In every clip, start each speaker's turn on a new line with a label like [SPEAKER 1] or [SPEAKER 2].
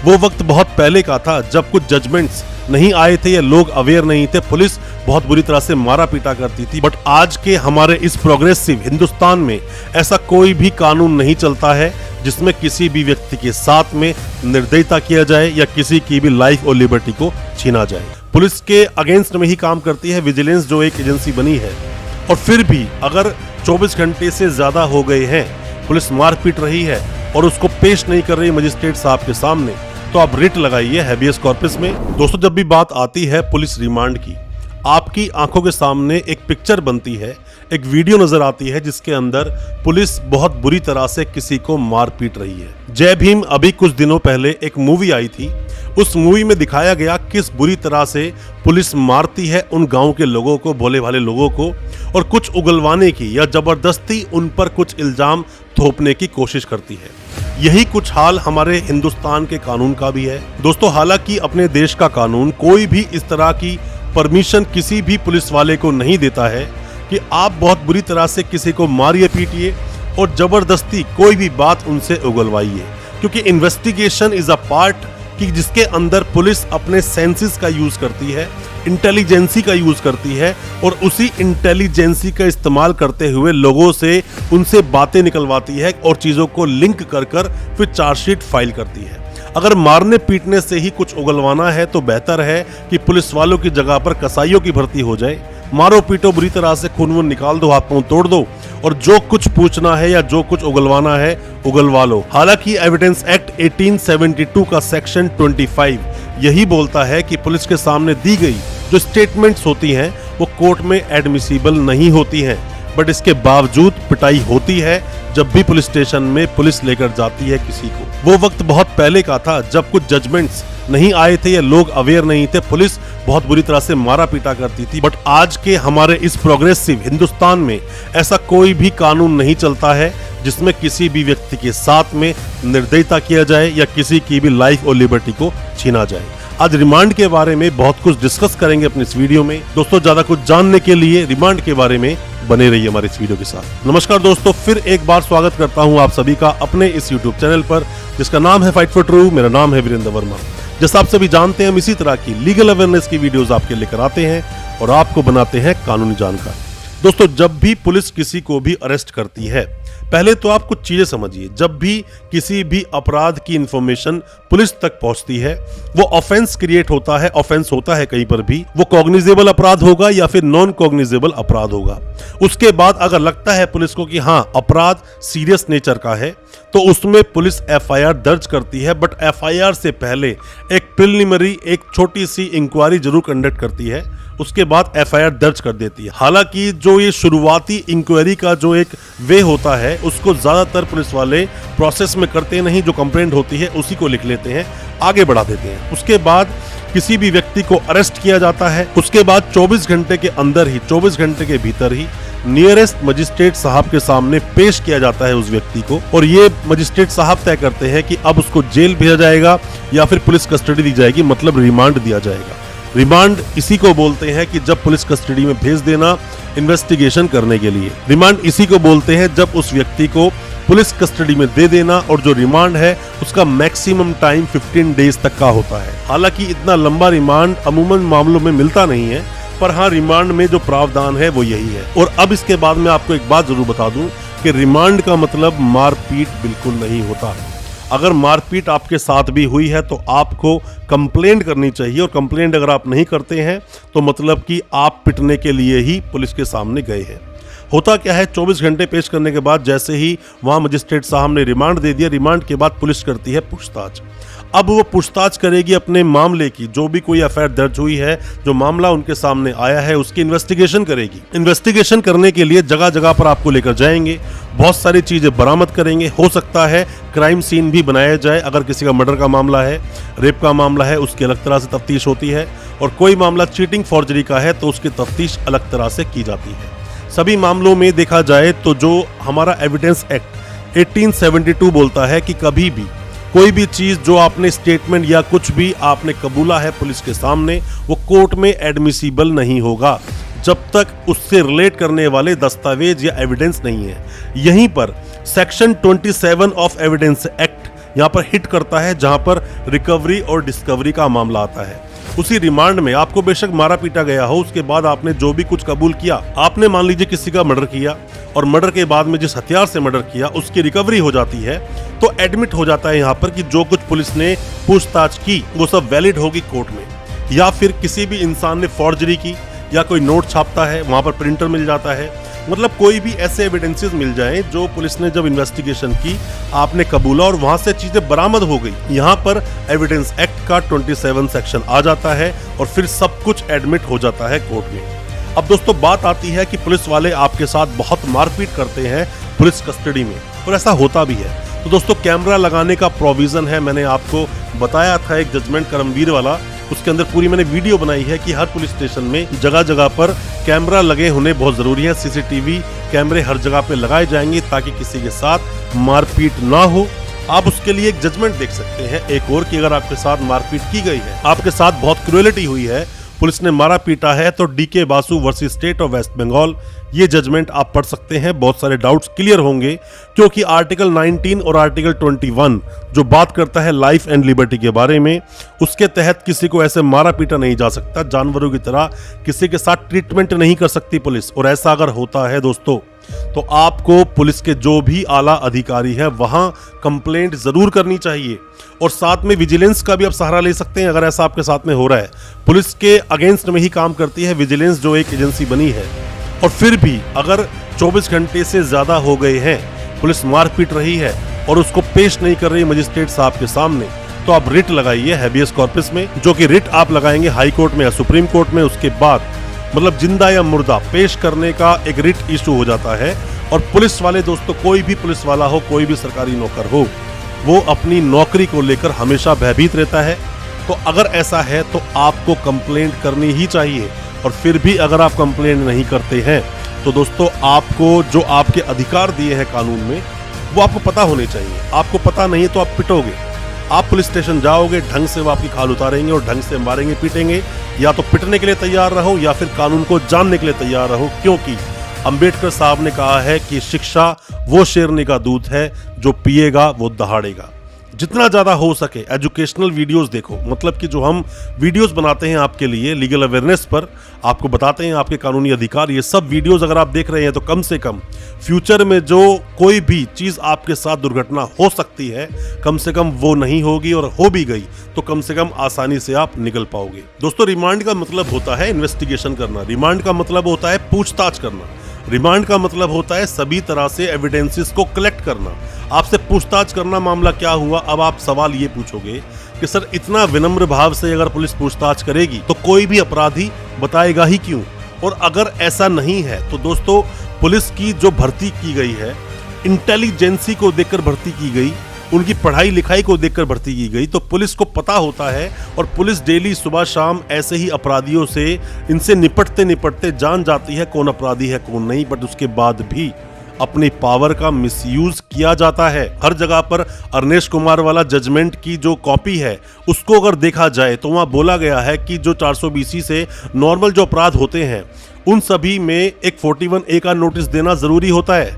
[SPEAKER 1] वो वक्त बहुत पहले का था जब कुछ जजमेंट्स नहीं आए थे या लोग अवेयर नहीं थे, पुलिस बहुत बुरी तरह से मारा पीटा करती थी। बट आज के हमारे इस प्रोग्रेसिव हिंदुस्तान में ऐसा कोई भी कानून नहीं चलता है जिसमें किसी भी व्यक्ति के साथ में निर्दयता किया जाए या किसी की भी लाइफ और लिबर्टी को छीना जाए। पुलिस के अगेंस्ट में ही काम करती है विजिलेंस, जो एक एजेंसी बनी है। और फिर भी अगर 24 घंटे से ज्यादा हो गए हैं, पुलिस मार पीट रही है और उसको पेश नहीं कर रही मजिस्ट्रेट साहब के सामने, तो आप रिट लगाइए हैबियस कॉर्पस में। दोस्तों, जब भी बात आती है पुलिस रिमांड की, आपकी आंखों के सामने एक पिक्चर बनती है, एक वीडियो नजर आती है जिसके अंदर पुलिस बहुत बुरी तरह से किसी को मार पीट रही है। जय भीम अभी कुछ दिनों पहले एक मूवी आई थी, उस मूवी में दिखाया गया किस बुरी तरह से पुलिस मारती है उन गांव के लोगों को, भोले भाले लोगों को, और कुछ उगलवाने की या जबरदस्ती उन पर कुछ इल्जाम थोपने की कोशिश करती है। यही कुछ हाल हमारे हिंदुस्तान के कानून का भी है। दोस्तों, हालांकि अपने देश का कानून कोई भी इस तरह की परमिशन किसी भी पुलिस वाले को नहीं देता है कि आप बहुत बुरी तरह से किसी को मारिए पीटिए और जबरदस्ती कोई भी बात उनसे उगलवाइए, क्योंकि इन्वेस्टिगेशन इज अ पार्ट कि जिसके अंदर पुलिस अपने सेंसेस का यूज करती है, इंटेलिजेंसी का यूज करती है, और उसी इंटेलिजेंसी का इस्तेमाल करते हुए लोगों से उनसे बातें निकलवाती है और चीजों को लिंक कर कर फिर चार्जशीट फाइल करती है। अगर मारने पीटने से ही कुछ उगलवाना है तो बेहतर है कि पुलिस वालों की जगह पर कसाईयों की भर्ती हो जाए। मारो पीटो, बुरी तरह से खून वून निकाल दो, हाथ पांव तोड़ दो, और जो कुछ पूछना है या जो कुछ उगलवाना है उगलवा लो। हालांकि एविडेंस एक्ट 1872 का सेक्शन 25 यही बोलता है कि पुलिस के सामने दी गई जो स्टेटमेंट्स होती हैं वो कोर्ट में एडमिसिबल नहीं होती हैं, बट इसके बावजूद पिटाई होती है जब भी पुलिस स्टेशन में पुलिस लेकर जाती है किसी को। वो वक्त बहुत पहले का था जब कुछ जजमेंट्स नहीं आए थे या लोग अवेयर नहीं थे, पुलिस बहुत बुरी तरह से मारा पीटा करती थी। बट आज के हमारे इस प्रोग्रेसिव हिंदुस्तान में ऐसा कोई भी कानून नहीं चलता है जिसमें किसी भी व्यक्ति के साथ में निर्दयता किया जाए या किसी की भी लाइफ और लिबर्टी को छीना जाए। आज रिमांड के बारे में बहुत कुछ डिस्कस करेंगे अपने इस वीडियो में। दोस्तों, ज्यादा कुछ जानने के लिए रिमांड के बारे में बने रहिए हमारे इस वीडियो के साथ। नमस्कार दोस्तों, फिर एक बार स्वागत करता हूं आप सभी का अपने इस YouTube चैनल पर जिसका नाम है फाइट फॉर ट्रू। मेरा नाम है वीरेंद्र वर्मा। जैसा आप सभी जानते हैं, हम इसी तरह की लीगल अवेयरनेस की वीडियोस आपके लेकर आते हैं और आपको बनाते हैं कानूनी जानकार। दोस्तों, जब भी पुलिस किसी को भी अरेस्ट करती है, पहले तो आप कुछ चीजें समझिए। जब भी किसी भी अपराध की इंफॉर्मेशन पुलिस तक पहुंचती है, वो ऑफेंस क्रिएट होता है, ऑफेंस होता है कहीं पर भी, वो कॉग्निजेबल अपराध होगा या फिर नॉन कॉग्निजेबल अपराध होगा। उसके बाद अगर लगता है पुलिस को कि हाँ अपराध सीरियस नेचर का है, तो उसमें पुलिस एफआईआर दर्ज करती है। बट एफआईआर से पहले एक प्रिलिमिनरी, एक छोटी सी इंक्वायरी जरूर कंडक्ट करती है, उसके बाद एफआईआर दर्ज कर देती है। हालांकि जो ये शुरुआती इंक्वायरी का जो एक वे होता है, उसको ज्यादातर पुलिस वाले प्रोसेस में करते नहीं, जो कंप्लेंट होती है उसी को लिख लेते हैं, आगे बढ़ा देते हैं। उसके बाद किसी भी व्यक्ति को अरेस्ट किया जाता है, उसके बाद 24 घंटे के अंदर ही, 24 घंटे के भीतर ही नियरेस्ट मजिस्ट्रेट साहब के सामने पेश किया जाता है उस व्यक्ति को, और ये मजिस्ट्रेट साहब तय करते हैं कि अब उसको जेल भेजा जाएगा या फिर पुलिस कस्टडी दी जाएगी, मतलब रिमांड दिया जाएगा। रिमांड इसी को बोलते हैं कि जब पुलिस कस्टडी में भेज देना इन्वेस्टिगेशन करने के लिए। रिमांड इसी को बोलते हैं जब उस व्यक्ति को पुलिस कस्टडी में दे देना, और जो रिमांड है उसका मैक्सिमम टाइम 15 डेज तक का होता है। हालांकि इतना लंबा रिमांड अमूमन मामलों में मिलता नहीं है, पर हाँ रिमांड में जो प्रावधान है वो यही है। और अब इसके बाद मैं आपको एक बात जरूर बता दूं कि रिमांड का मतलब मारपीट बिल्कुल नहीं होता है। अगर मारपीट आपके साथ भी हुई है तो आपको कंप्लेंट करनी चाहिए, और कंप्लेंट अगर आप नहीं करते हैं तो मतलब कि आप पिटने के लिए ही पुलिस के सामने गए हैं। होता क्या है, 24 घंटे पेश करने के बाद जैसे ही वहां मजिस्ट्रेट साहब ने रिमांड दे दिया, रिमांड के बाद पुलिस करती है पूछताछ। अब वो पूछताछ करेगी अपने मामले की, जो भी कोई एफआईआर दर्ज हुई है, जो मामला उनके सामने आया है, उसकी इन्वेस्टिगेशन करेगी। इन्वेस्टिगेशन करने के लिए जगह जगह पर आपको लेकर जाएंगे, बहुत सारी चीजें बरामद करेंगे। हो सकता है क्राइम सीन भी बनाया जाए, अगर किसी का मर्डर का मामला है, रेप का मामला है, उसकी अलग तरह से तफ्तीश होती है, और कोई मामला चीटिंग फॉर्जरी का है तो उसकी तफ्तीश अलग तरह से की जाती है। सभी मामलों में देखा जाए तो जो हमारा एविडेंस एक्ट 1872 बोलता है कि कभी भी कोई भी चीज जो आपने स्टेटमेंट या कुछ भी आपने कबूला है पुलिस के सामने, वो कोर्ट में एडमिसिबल नहीं होगा जब तक उससे रिलेट करने वाले दस्तावेज या एविडेंस नहीं है। यहीं पर सेक्शन 27 ऑफ एविडेंस एक्ट यहाँ पर हिट करता है जहाँ पर रिकवरी और डिस्कवरी का मामला आता है। उसी रिमांड में आपको बेशक मारा पीटा गया हो, उसके बाद आपने जो भी कुछ कबूल किया, आपने मान लीजिए किसी का मर्डर किया और मर्डर के बाद में जिस हथियार से मर्डर किया उसकी रिकवरी हो जाती है, तो एडमिट हो जाता है यहाँ पर कि जो कुछ पुलिस ने पूछताछ की वो सब वैलिड होगी कोर्ट में। या फिर किसी भी इंसान ने फॉर्जरी की या कोई नोट छापता है, वहां पर प्रिंटर मिल जाता है, मतलब कोई भी ऐसे एविडेंसेस मिल जाएं जो पुलिस ने जब इन्वेस्टिगेशन की आपने कबूला और वहां से चीजें बरामद हो गई, यहाँ पर एविडेंस एक्ट का 27 सेक्शन आ जाता है और फिर सब कुछ एडमिट हो जाता है कोर्ट में। अब दोस्तों बात आती है कि पुलिस वाले आपके साथ बहुत मारपीट करते हैं पुलिस कस्टडी में, और ऐसा होता भी है। तो दोस्तों कैमरा लगाने का प्रोविजन है, मैंने आपको बताया था एक जजमेंट करमवीर वाला, उसके अंदर पूरी मैंने वीडियो बनाई है कि हर पुलिस स्टेशन में जगह जगह पर कैमरा लगे होने बहुत जरूरी है। सीसीटीवी कैमरे हर जगह पे लगाए जाएंगे ताकि किसी के साथ मारपीट ना हो। आप उसके लिए एक जजमेंट देख सकते हैं एक और कि अगर आपके साथ मारपीट की गई है, आपके साथ बहुत क्रूएलिटी हुई है, पुलिस ने मारा पीटा है, तो DK Basu versus state of West Bengal, ये जजमेंट आप पढ़ सकते हैं। बहुत सारे डाउट्स क्लियर होंगे क्योंकि आर्टिकल 19 और आर्टिकल 21 जो बात करता है लाइफ एंड लिबर्टी के बारे में, उसके तहत किसी को ऐसे मारा पीटा नहीं जा सकता, जानवरों की तरह किसी के साथ ट्रीटमेंट नहीं कर सकती पुलिस। और ऐसा अगर होता है दोस्तों तो आपको पुलिस के जो भी आला अधिकारी है वहां कंप्लेंट जरूर करनी चाहिए, और साथ में विजिलेंस का भी आप सहारा ले सकते हैं अगर ऐसा आपके साथ में हो रहा है। पुलिस के अगेंस्ट में ही काम करती है विजिलेंस, जो एक एजेंसी बनी है, और फिर भी अगर 24 घंटे से ज्यादा हो गए हैं, पुलिस मार पीट रही है और उसको पेश नहीं कर रही मजिस्ट्रेट साहब के सामने, तो आप रिट लगाइए हैबियस कॉर्पस में, जो कि रिट आप लगाएंगे हाई कोर्ट में या सुप्रीम कोर्ट में। उसके बाद मतलब जिंदा या मुर्दा पेश करने का एक रिट इशू हो जाता है। और पुलिस वाले दोस्तों, कोई भी पुलिस वाला हो, कोई भी सरकारी नौकर हो, वो अपनी नौकरी को लेकर हमेशा भयभीत रहता है। तो अगर ऐसा है तो आपको कंप्लेंट करनी ही चाहिए, और फिर भी अगर आप कंप्लेंट नहीं करते हैं तो दोस्तों आपको जो आपके अधिकार दिए हैं कानून में वो आपको पता होने चाहिए। आपको पता नहीं तो आप पिटोगे, आप पुलिस स्टेशन जाओगे, ढंग से वो आपकी खाल उतारेंगे और ढंग से मारेंगे पीटेंगे। या तो पिटने के लिए तैयार रहो या फिर कानून को जानने के लिए तैयार रहो, क्योंकि अंबेडकर साहब ने कहा है कि शिक्षा वो शेरनी का दूध है, जो पिएगा वो दहाड़ेगा। जितना ज़्यादा हो सके एजुकेशनल वीडियोस देखो, मतलब कि जो हम वीडियोस बनाते हैं आपके लिए लीगल अवेयरनेस पर, आपको बताते हैं आपके कानूनी अधिकार, ये सब वीडियोस अगर आप देख रहे हैं तो कम से कम फ्यूचर में जो कोई भी चीज़ आपके साथ दुर्घटना हो सकती है, कम से कम वो नहीं होगी, और हो भी गई तो कम से कम आसानी से आप निकल पाओगे। दोस्तों रिमांड का मतलब होता है इन्वेस्टिगेशन करना, रिमांड का मतलब होता है पूछताछ करना, रिमांड का मतलब होता है सभी तरह से एविडेंसेस को कलेक्ट करना, आपसे पूछताछ करना। मामला क्या हुआ? अब आप सवाल ये पूछोगे कि सर इतना विनम्र भाव से अगर पुलिस पूछताछ करेगी तो कोई भी अपराधी बताएगा ही क्यों? और अगर ऐसा नहीं है तो दोस्तों पुलिस की जो भर्ती की गई है, इंटेलिजेंसी को देखकर भर्ती की गई, उनकी पढ़ाई लिखाई को देखकर भर्ती की गई, तो पुलिस को पता होता है, और पुलिस डेली सुबह शाम ऐसे ही अपराधियों से इनसे निपटते निपटते जान जाती है कौन अपराधी है कौन नहीं। बट उसके बाद भी अपनी पावर का मिसयूज किया जाता है। हर जगह पर अरनेश कुमार वाला जजमेंट की जो कॉपी है उसको अगर देखा जाए तो वहां बोला गया है कि जो 420 से नॉर्मल जो अपराध होते हैं उन सभी में एक 41A का नोटिस देना जरूरी होता है,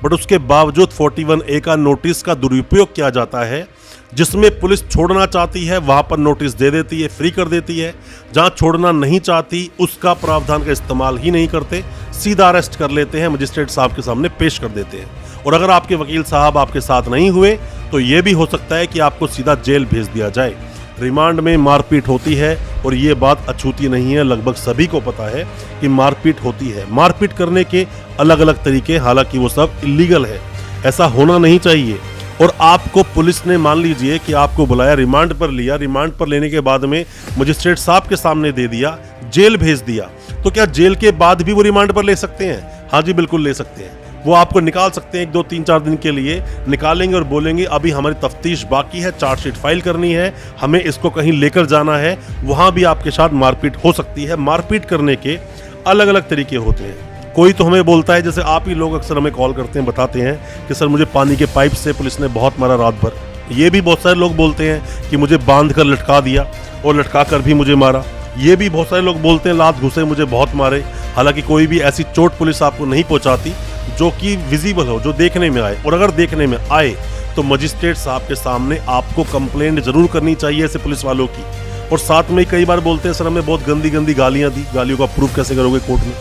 [SPEAKER 1] बट उसके बावजूद 41A का नोटिस का दुरुपयोग किया जाता है, जिसमें पुलिस छोड़ना चाहती है वहां पर नोटिस दे देती है, फ्री कर देती है। जहां छोड़ना नहीं चाहती उसका प्रावधान का इस्तेमाल ही नहीं करते, सीधा अरेस्ट कर लेते हैं, मजिस्ट्रेट साहब के सामने पेश कर देते हैं। और अगर आपके वकील साहब आपके साथ नहीं हुए तो ये भी हो सकता है कि आपको सीधा जेल भेज दिया जाए। रिमांड में मारपीट होती है और ये बात अछूती नहीं है, लगभग सभी को पता है कि मारपीट होती है। मारपीट करने के अलग अलग तरीके, हालांकि वो सब इलीगल है, ऐसा होना नहीं चाहिए। और आपको पुलिस ने मान लीजिए कि आपको बुलाया, रिमांड पर लिया, रिमांड पर लेने के बाद में मजिस्ट्रेट साहब के सामने दे दिया, जेल भेज दिया, तो क्या जेल के बाद भी वो रिमांड पर ले सकते हैं? हाँ जी बिल्कुल ले सकते हैं। वो आपको निकाल सकते हैं 1, 2, 3, 4 दिन के लिए निकालेंगे और बोलेंगे अभी हमारी तफ्तीश बाकी है, चार्जशीट फाइल करनी है, हमें इसको कहीं लेकर जाना है, वहां भी आपके साथ मारपीट हो सकती है। मारपीट करने के अलग अलग तरीके होते हैं। कोई तो हमें बोलता है, जैसे आप ही लोग अक्सर हमें कॉल करते हैं, बताते हैं कि सर मुझे पानी के पाइप से पुलिस ने बहुत मारा रात भर। ये भी बहुत सारे लोग बोलते हैं कि मुझे बांध कर लटका दिया और लटका कर भी मुझे मारा। ये भी बहुत सारे लोग बोलते हैं लात घुसे मुझे बहुत मारे। हालांकि कोई भी ऐसी चोट पुलिस आपको नहीं पहुंचाती जो कि विजिबल हो, जो देखने में आए, और अगर देखने में आए तो मजिस्ट्रेट साहब के सामने आपको कंप्लेंट जरूर करनी चाहिए ऐसे पुलिस वालों की। और साथ में कई बार बोलते हैं सर हमने बहुत गंदी गंदी गालियां दी, गालियों का प्रूफ कैसे करोगे कोर्ट में,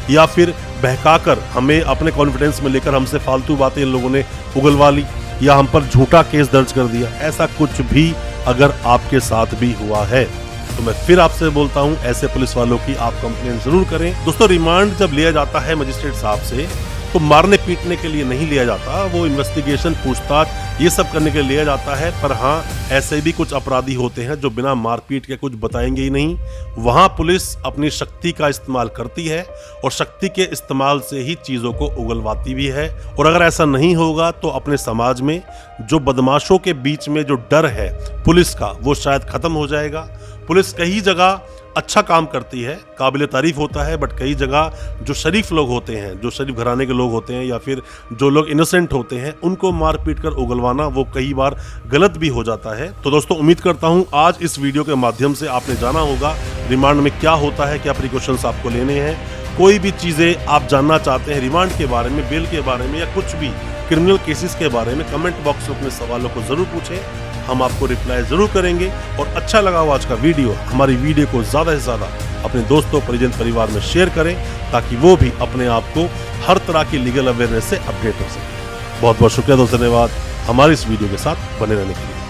[SPEAKER 1] या फिर बहकाकर हमें अपने कॉन्फिडेंस में लेकर हमसे फालतू बातें इन लोगों ने उगलवा ली या हम पर झूठा केस दर्ज कर दिया। ऐसा कुछ भी अगर आपके साथ भी हुआ है तो मैं फिर आपसे बोलता हूं ऐसे पुलिस वालों की आप कंप्लेंट जरूर करें। दोस्तों, रिमांड जब लिया जाता है मजिस्ट्रेट साहब से तो मारने पीटने के लिए नहीं लिया जाता, वो इन्वेस्टिगेशन पूछताछ ये सब करने के लिए लिया जाता है। पर हाँ, ऐसे भी कुछ अपराधी होते हैं जो बिना मारपीट के कुछ बताएंगे ही नहीं। वहां पुलिस अपनी शक्ति का इस्तेमाल करती है और शक्ति के इस्तेमाल से ही चीजों को उगलवाती भी है। और अगर ऐसा नहीं होगा तो अपने समाज में जो बदमाशों के बीच में जो डर है पुलिस का, वो शायद खत्म हो जाएगा। पुलिस कई जगह अच्छा काम करती है, काबिले तारीफ होता है, बट कई जगह जो शरीफ लोग होते हैं, जो शरीफ घराने के लोग होते हैं या फिर जो लोग इनोसेंट होते हैं, उनको मार पीट कर उगलवाना वो कई बार गलत भी हो जाता है। तो दोस्तों, उम्मीद करता हूं आज इस वीडियो के माध्यम से आपने जाना होगा रिमांड में क्या होता है, क्या प्रिकॉशंस आपको लेने हैं। कोई भी चीज़ें आप जानना चाहते हैं रिमांड के बारे में, बेल के बारे में या कुछ भी क्रिमिनल केसेस के बारे में, कमेंट बॉक्स में अपने सवालों को जरूर पूछें, हम आपको रिप्लाई जरूर करेंगे। और अच्छा लगा हो आज का वीडियो, हमारी वीडियो को ज़्यादा से ज़्यादा अपने दोस्तों, परिजन, परिवार में शेयर करें ताकि वो भी अपने आप को हर तरह की लीगल अवेयरनेस से अपडेट हो सके। बहुत बहुत शुक्रिया दोस्तों, धन्यवाद हमारी इस वीडियो के साथ बने रहने के लिए।